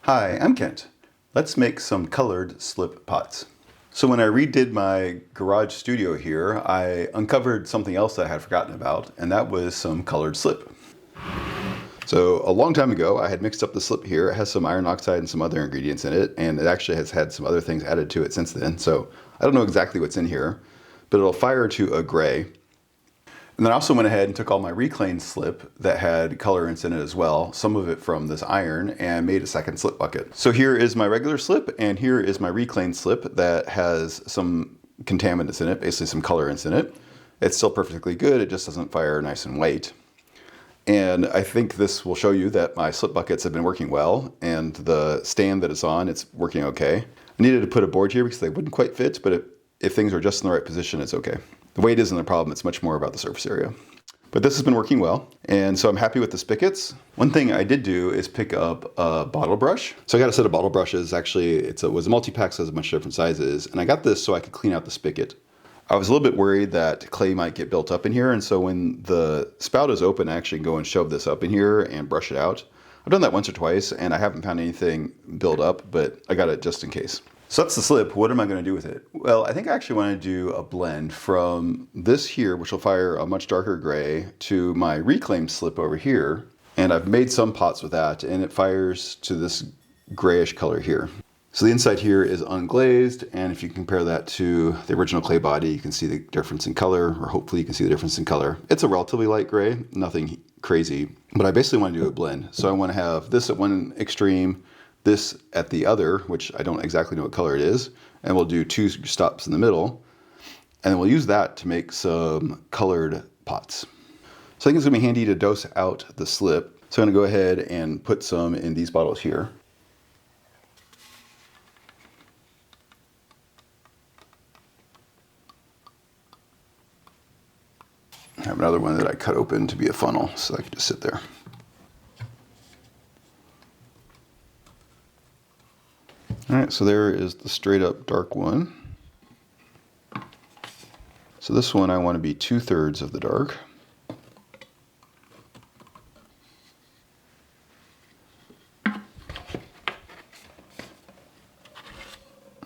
Hi, I'm Kent. Let's make some colored slip pots. So when I redid my garage studio here, I uncovered something else that I had forgotten about, and that was some colored slip. So a long time ago, I had mixed up the slip here. It has some iron oxide and some other ingredients in it, and it actually has had some other things added to it since then. So I don't know exactly what's in here, but it'll fire to a gray. And then I also went ahead and took all my reclaimed slip that had colorants in it as well, some of it from this iron, and made a second slip bucket. So here is my regular slip, and here is my reclaimed slip that has some contaminants in it, basically some colorants in it. It's still perfectly good, it just doesn't fire nice and white. And I think this will show you that my slip buckets have been working well, and the stand that it's on, it's working okay. I needed to put a board here because they wouldn't quite fit, but if things are just in the right position, it's okay. The weight isn't the problem, it's much more about the surface area. But this has been working well, and so I'm happy with the spigots. One thing I did do is pick up a bottle brush. So I got a set of bottle brushes. Actually, it was a multi-pack, so it has a bunch of different sizes, and I got this so I could clean out the spigot. I was a little bit worried that clay might get built up in here, and so when the spout is open, I actually go and shove this up in here and brush it out. I've done that once or twice, and I haven't found anything build up, but I got it just in case. So that's the slip. What am I going to do with it? Well, I think I actually want to do a blend from this here, which will fire a much darker gray, to my reclaimed slip over here. And I've made some pots with that, and it fires to this grayish color here. So the inside here is unglazed, and if you compare that to the original clay body, you can see the difference in color, or hopefully you can see the difference in color. It's a relatively light gray, nothing crazy, but I basically want to do a blend. So I want to have this at one extreme, this at the other, which I don't exactly know what color it is, and we'll do two stops in the middle, and then we'll use that to make some colored pots. So I think it's going to be handy to dose out the slip. So I'm going to go ahead and put some in these bottles here. I have another one that I cut open to be a funnel, so I can just sit there. All right, so there is the straight up dark one. So this one I want to be 2/3 of the dark.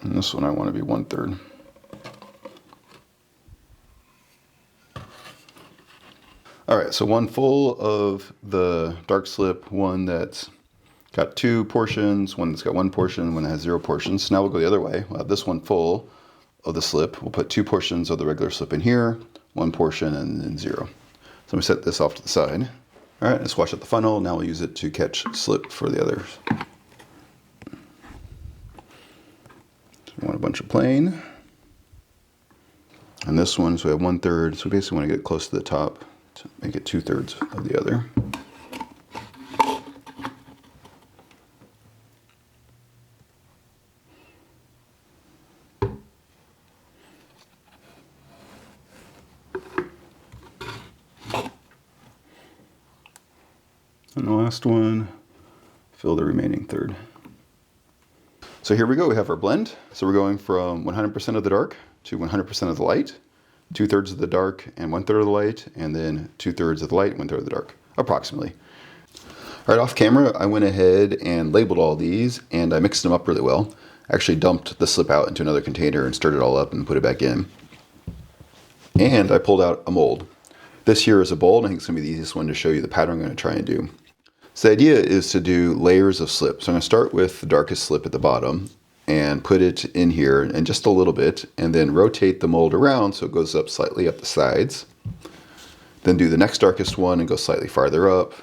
And this one I want to be 1/3. All right, so one full of the dark slip, one that's got 2 portions, one that's got 1 portion, one that has 0 portions. So now we'll go the other way. We'll have this one full of the slip. We'll put 2 portions of the regular slip in here, 1 portion, and then 0. So I'm gonna set this off to the side. All right, let's wash out the funnel. Now we'll use it to catch slip for the others. So we want a bunch of plain. And this one, so we have 1/3. So we basically want to get close to the top to make it 2/3 of the other. And the last one, fill the remaining 1/3. So here we go, we have our blend. So we're going from 100% of the dark to 100% of the light, 2/3 of the dark and 1/3 of the light, and then 2/3 of the light, 1/3 of the dark, approximately. All right, off camera, I went ahead and labeled all these, and I mixed them up really well. I actually dumped the slip out into another container and stirred it all up and put it back in. And I pulled out a mold. This here is a bowl, and I think it's gonna be the easiest one to show you the pattern I'm gonna try and do. So the idea is to do layers of slip. So I'm going to start with the darkest slip at the bottom and put it in here and just a little bit, and then rotate the mold around so it goes up slightly up the sides. Then do the next darkest one and go slightly farther up.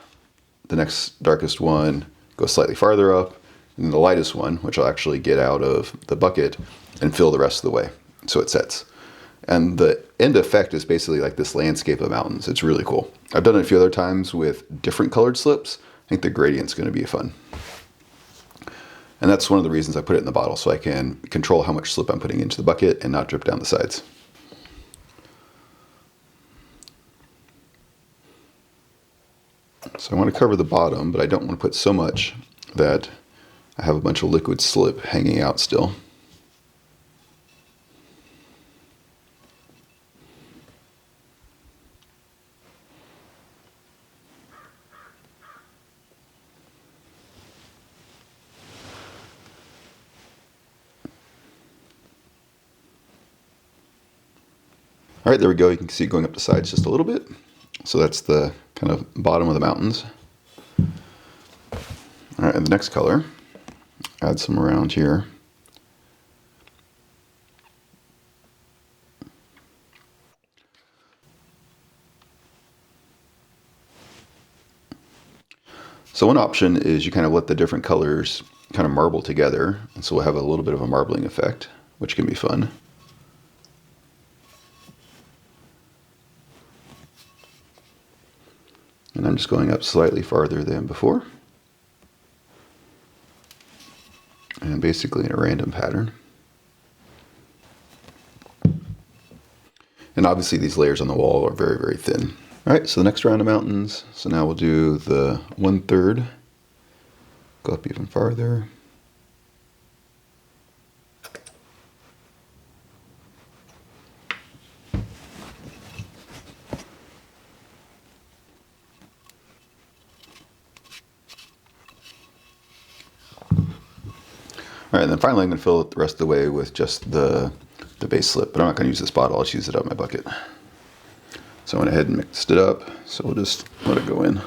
The next darkest one goes slightly farther up, and then the lightest one, which I'll actually get out of the bucket and fill the rest of the way so it sets. And the end effect is basically like this landscape of mountains. It's really cool. I've done it a few other times with different colored slips. I think the gradient's going to be fun. And that's one of the reasons I put it in the bottle, so I can control how much slip I'm putting into the bucket and not drip down the sides. So I want to cover the bottom, but I don't want to put so much that I have a bunch of liquid slip hanging out still. All right, there we go. You can see it going up the sides just a little bit. So that's the kind of bottom of the mountains. All right, and the next color, add some around here. So one option is you kind of let the different colors kind of marble together, and so we'll have a little bit of a marbling effect, which can be fun. And I'm just going up slightly farther than before. And basically in a random pattern. And obviously these layers on the wall are very, very thin. All right, so the next round of mountains. So now we'll do the 1/3. Go up even farther. All right, and then finally I'm going to fill it the rest of the way with just the base slip, but I'm not going to use this bottle. I'll just use it out of my bucket. So I went ahead and mixed it up, so we'll just let it go in.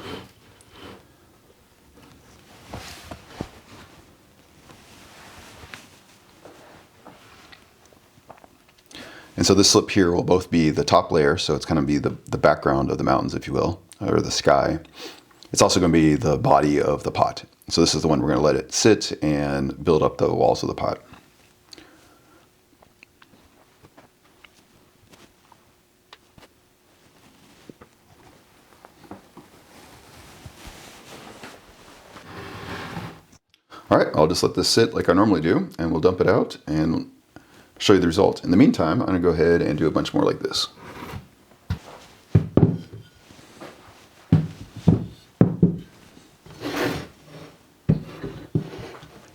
And so this slip here will both be the top layer, so it's going to be the background of the mountains, if you will, or the sky. It's also going to be the body of the pot. So this is the one we're going to let it sit and build up the walls of the pot. All right, I'll just let this sit like I normally do, and we'll dump it out and show you the result. In the meantime, I'm going to go ahead and do a bunch more like this.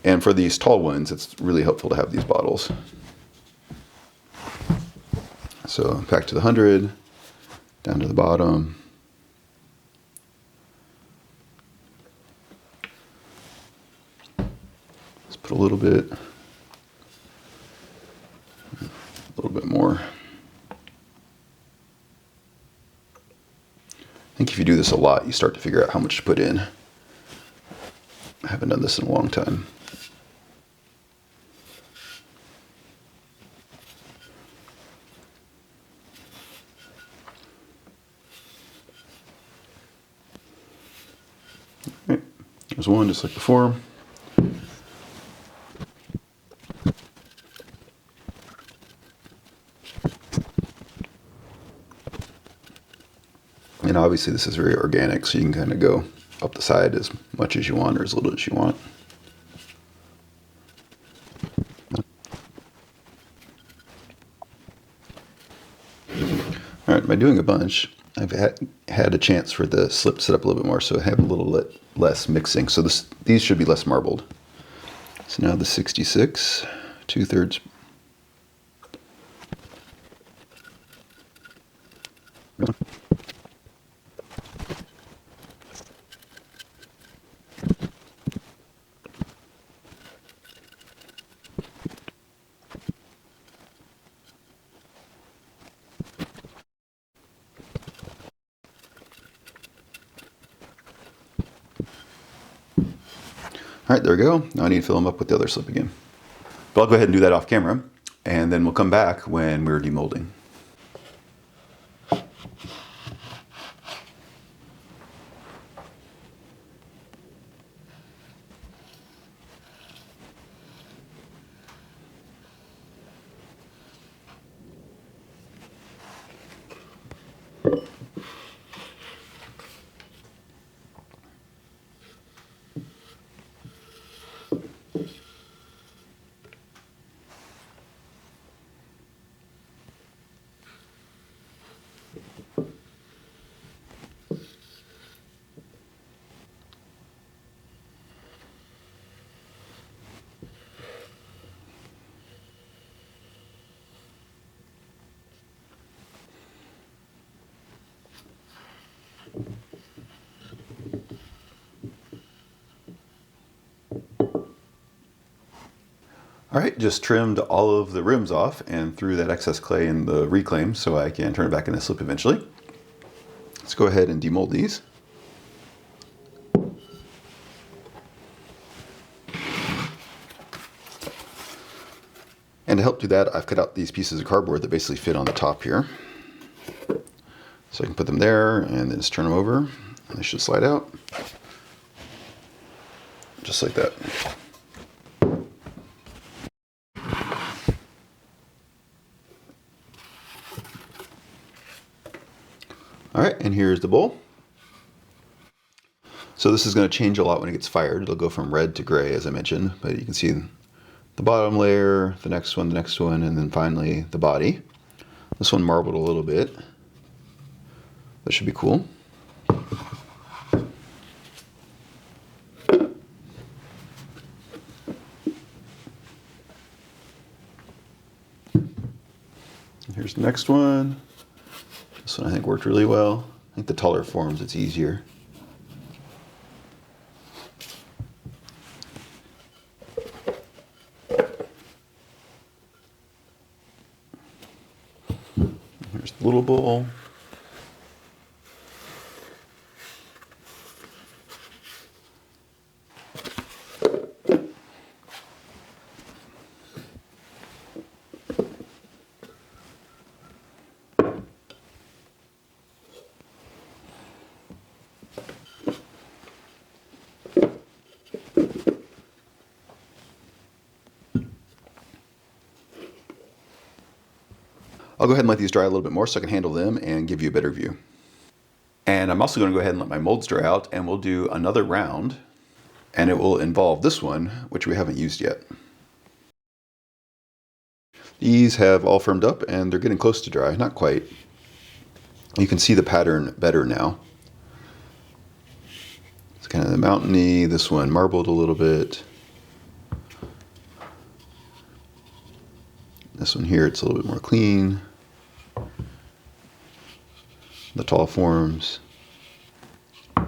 And for these tall ones, it's really helpful to have these bottles. So back to the 100, down to the bottom. Let's put a little bit more. I think if you do this a lot, you start to figure out how much to put in. I haven't done this in a long time. Right. There's one just like before. And obviously this is very organic, so you can kind of go up the side as much as you want or as little as you want. All right, by doing a bunch, I've had a chance for the slip to sit up a little bit more, so I have a little less mixing. So these should be less marbled. So now the 66, 2/3. All right, there we go. Now I need to fill them up with the other slip again. But I'll go ahead and do that off camera, and then we'll come back when we're demolding. All right, just trimmed all of the rims off and threw that excess clay in the reclaim so I can turn it back into slip eventually. Let's go ahead and demold these. And to help do that, I've cut out these pieces of cardboard that basically fit on the top here. So I can put them there and then just turn them over and they should slide out. Just like that. All right, and here's the bowl. So this is going to change a lot when it gets fired. It'll go from red to gray, as I mentioned, but you can see the bottom layer, the next one, and then finally the body. This one marbled a little bit. That should be cool. Here's the next one. This one I think worked really well. I think the taller forms, it's easier. Here's the little bowl. I'll go ahead and let these dry a little bit more so I can handle them and give you a better view. And I'm also going to go ahead and let my molds dry out, and we'll do another round, and it will involve this one, which we haven't used yet. These have all firmed up and they're getting close to dry, not quite. You can see the pattern better now. It's kind of the mountainy, this one marbled a little bit. This one here, it's a little bit more clean. The tall forms. It's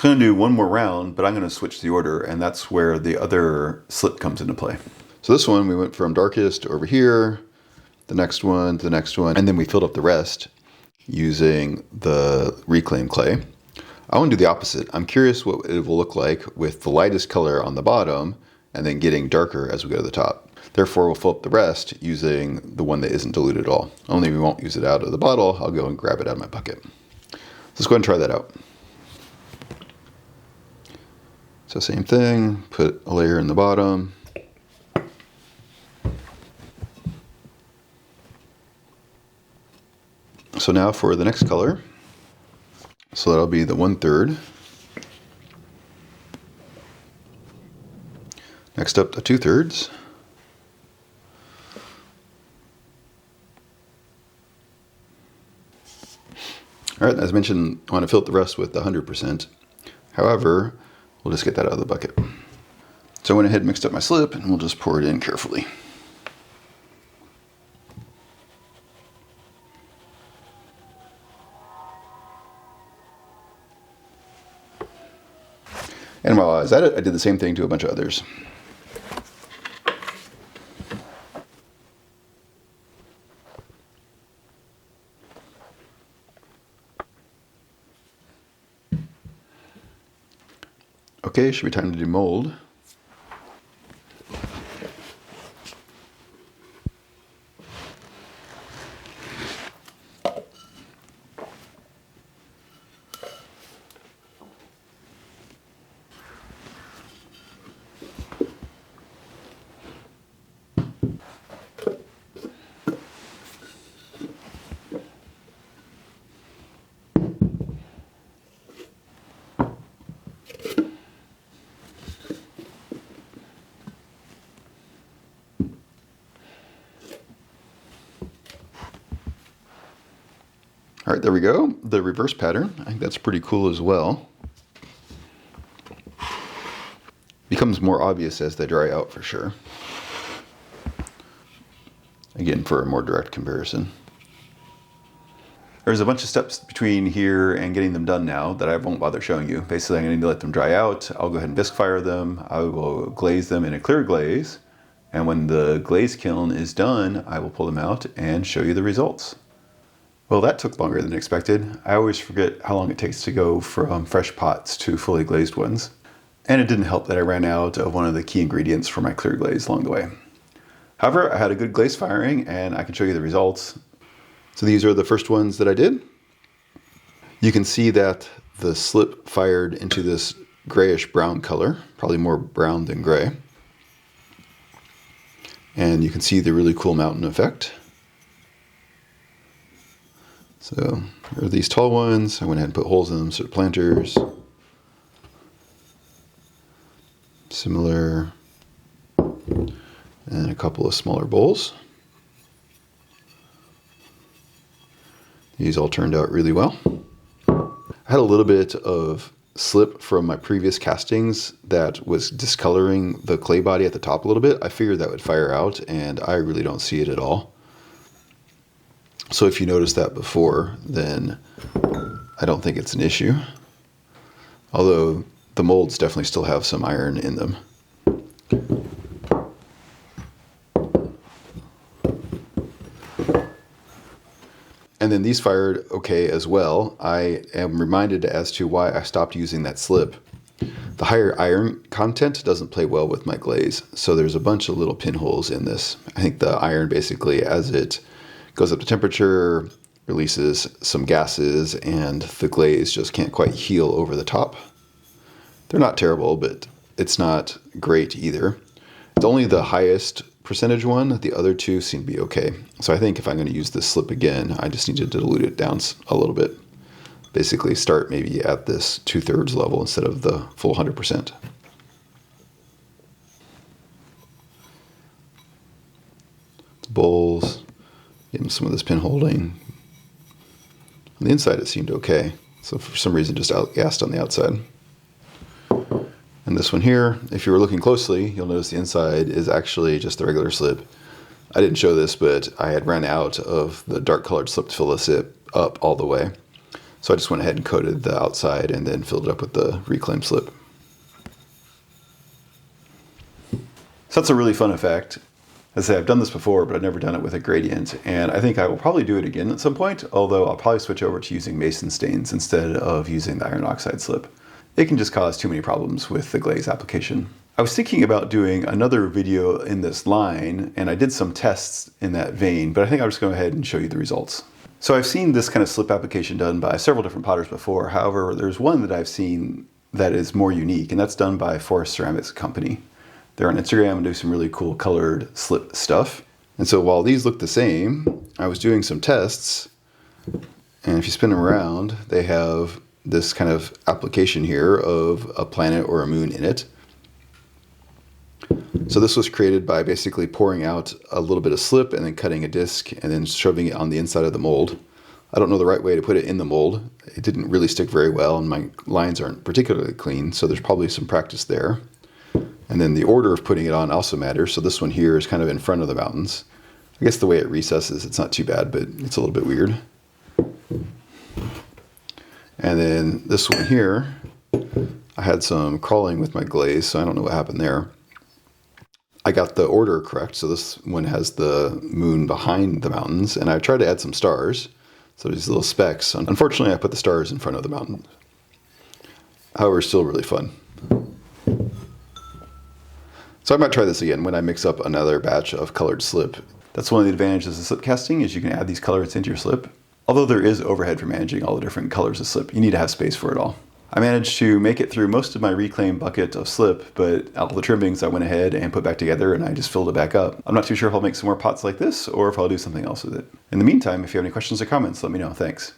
going to do one more round, but I'm going to switch the order, and that's where the other slip comes into play. So this one, we went from darkest over here, the next one to the next one, and then we filled up the rest using the reclaimed clay. I want to do the opposite. I'm curious what it will look like with the lightest color on the bottom and then getting darker as we go to the top. Therefore, we'll fill up the rest using the one that isn't diluted at all. Only we won't use it out of the bottle. I'll go and grab it out of my bucket. Let's go ahead and try that out. So same thing, put a layer in the bottom. So now for the next color. So that'll be the 1/3. Next up, the 2/3. All right, as mentioned, I want to fill up the rest with 100%. However, we'll just get that out of the bucket. So I went ahead and mixed up my slip, and we'll just pour it in carefully. And while I was at it, I did the same thing to a bunch of others. Okay, should be time to demold. All right, there we go. The reverse pattern, I think that's pretty cool as well. Becomes more obvious as they dry out for sure. Again, for a more direct comparison. There's a bunch of steps between here and getting them done now that I won't bother showing you. Basically, I'm going to let them dry out. I'll go ahead and bisque fire them. I will glaze them in a clear glaze. And when the glaze kiln is done, I will pull them out and show you the results. Well, that took longer than expected. I always forget how long it takes to go from fresh pots to fully glazed ones. And it didn't help that I ran out of one of the key ingredients for my clear glaze along the way. However, I had a good glaze firing and I can show you the results. So these are the first ones that I did. You can see that the slip fired into this grayish brown color, probably more brown than gray. And you can see the really cool mountain effect. So there are these tall ones. I went ahead and put holes in them, so planters. Similar. And a couple of smaller bowls. These all turned out really well. I had a little bit of slip from my previous castings that was discoloring the clay body at the top a little bit. I figured that would fire out, and I really don't see it at all. So if you noticed that before, then I don't think it's an issue. Although the molds definitely still have some iron in them. And then these fired okay as well. I am reminded as to why I stopped using that slip. The higher iron content doesn't play well with my glaze, so there's a bunch of little pinholes in this. I think the iron basically, as it goes up to temperature, releases some gases, and the glaze just can't quite heal over the top. They're not terrible, but it's not great either. It's only the highest percentage one. The other two seem to be okay. So I think if I'm going to use this slip again, I just need to dilute it down a little bit. Basically start maybe at this 2/3 level instead of the full 100%. Bowls, give them some of this pin holding. On the inside it seemed okay. So for some reason just outgassed on the outside. And this one here, if you were looking closely, you'll notice the inside is actually just the regular slip. I didn't show this, but I had run out of the dark colored slip to fill this up all the way. So I just went ahead and coated the outside and then filled it up with the reclaimed slip. So that's a really fun effect. As I say, I've done this before, but I've never done it with a gradient. And I think I will probably do it again at some point, although I'll probably switch over to using mason stains instead of using the iron oxide slip. It can just cause too many problems with the glaze application. I was thinking about doing another video in this line, and I did some tests in that vein, but I think I'll just go ahead and show you the results. So I've seen this kind of slip application done by several different potters before. However, there's one that I've seen that is more unique, and that's done by Forest Ceramics Company. They're on Instagram and do some really cool colored slip stuff. And so while these look the same, I was doing some tests, and if you spin them around, they have this kind of application here of a planet or a moon in it. So this was created by basically pouring out a little bit of slip and then cutting a disc and then shoving it on the inside of the mold. I don't know the right way to put it in the mold. It didn't really stick very well, and my lines aren't particularly clean, so there's probably some practice there. And then the order of putting it on also matters. So this one here is kind of in front of the mountains. I guess the way it recesses, it's not too bad, but it's a little bit weird. And then this one here, I had some crawling with my glaze, so I don't know what happened there. I got the order correct, so this one has the moon behind the mountains, and I tried to add some stars, so these little specks. Unfortunately, I put the stars in front of the mountain. However, it's still really fun. So I might try this again when I mix up another batch of colored slip. That's one of the advantages of slip casting, is you can add these colors into your slip. Although there is overhead for managing all the different colors of slip, you need to have space for it all. I managed to make it through most of my reclaimed bucket of slip, but all the trimmings I went ahead and put back together and I just filled it back up. I'm not too sure if I'll make some more pots like this or if I'll do something else with it. In the meantime, if you have any questions or comments, let me know. Thanks.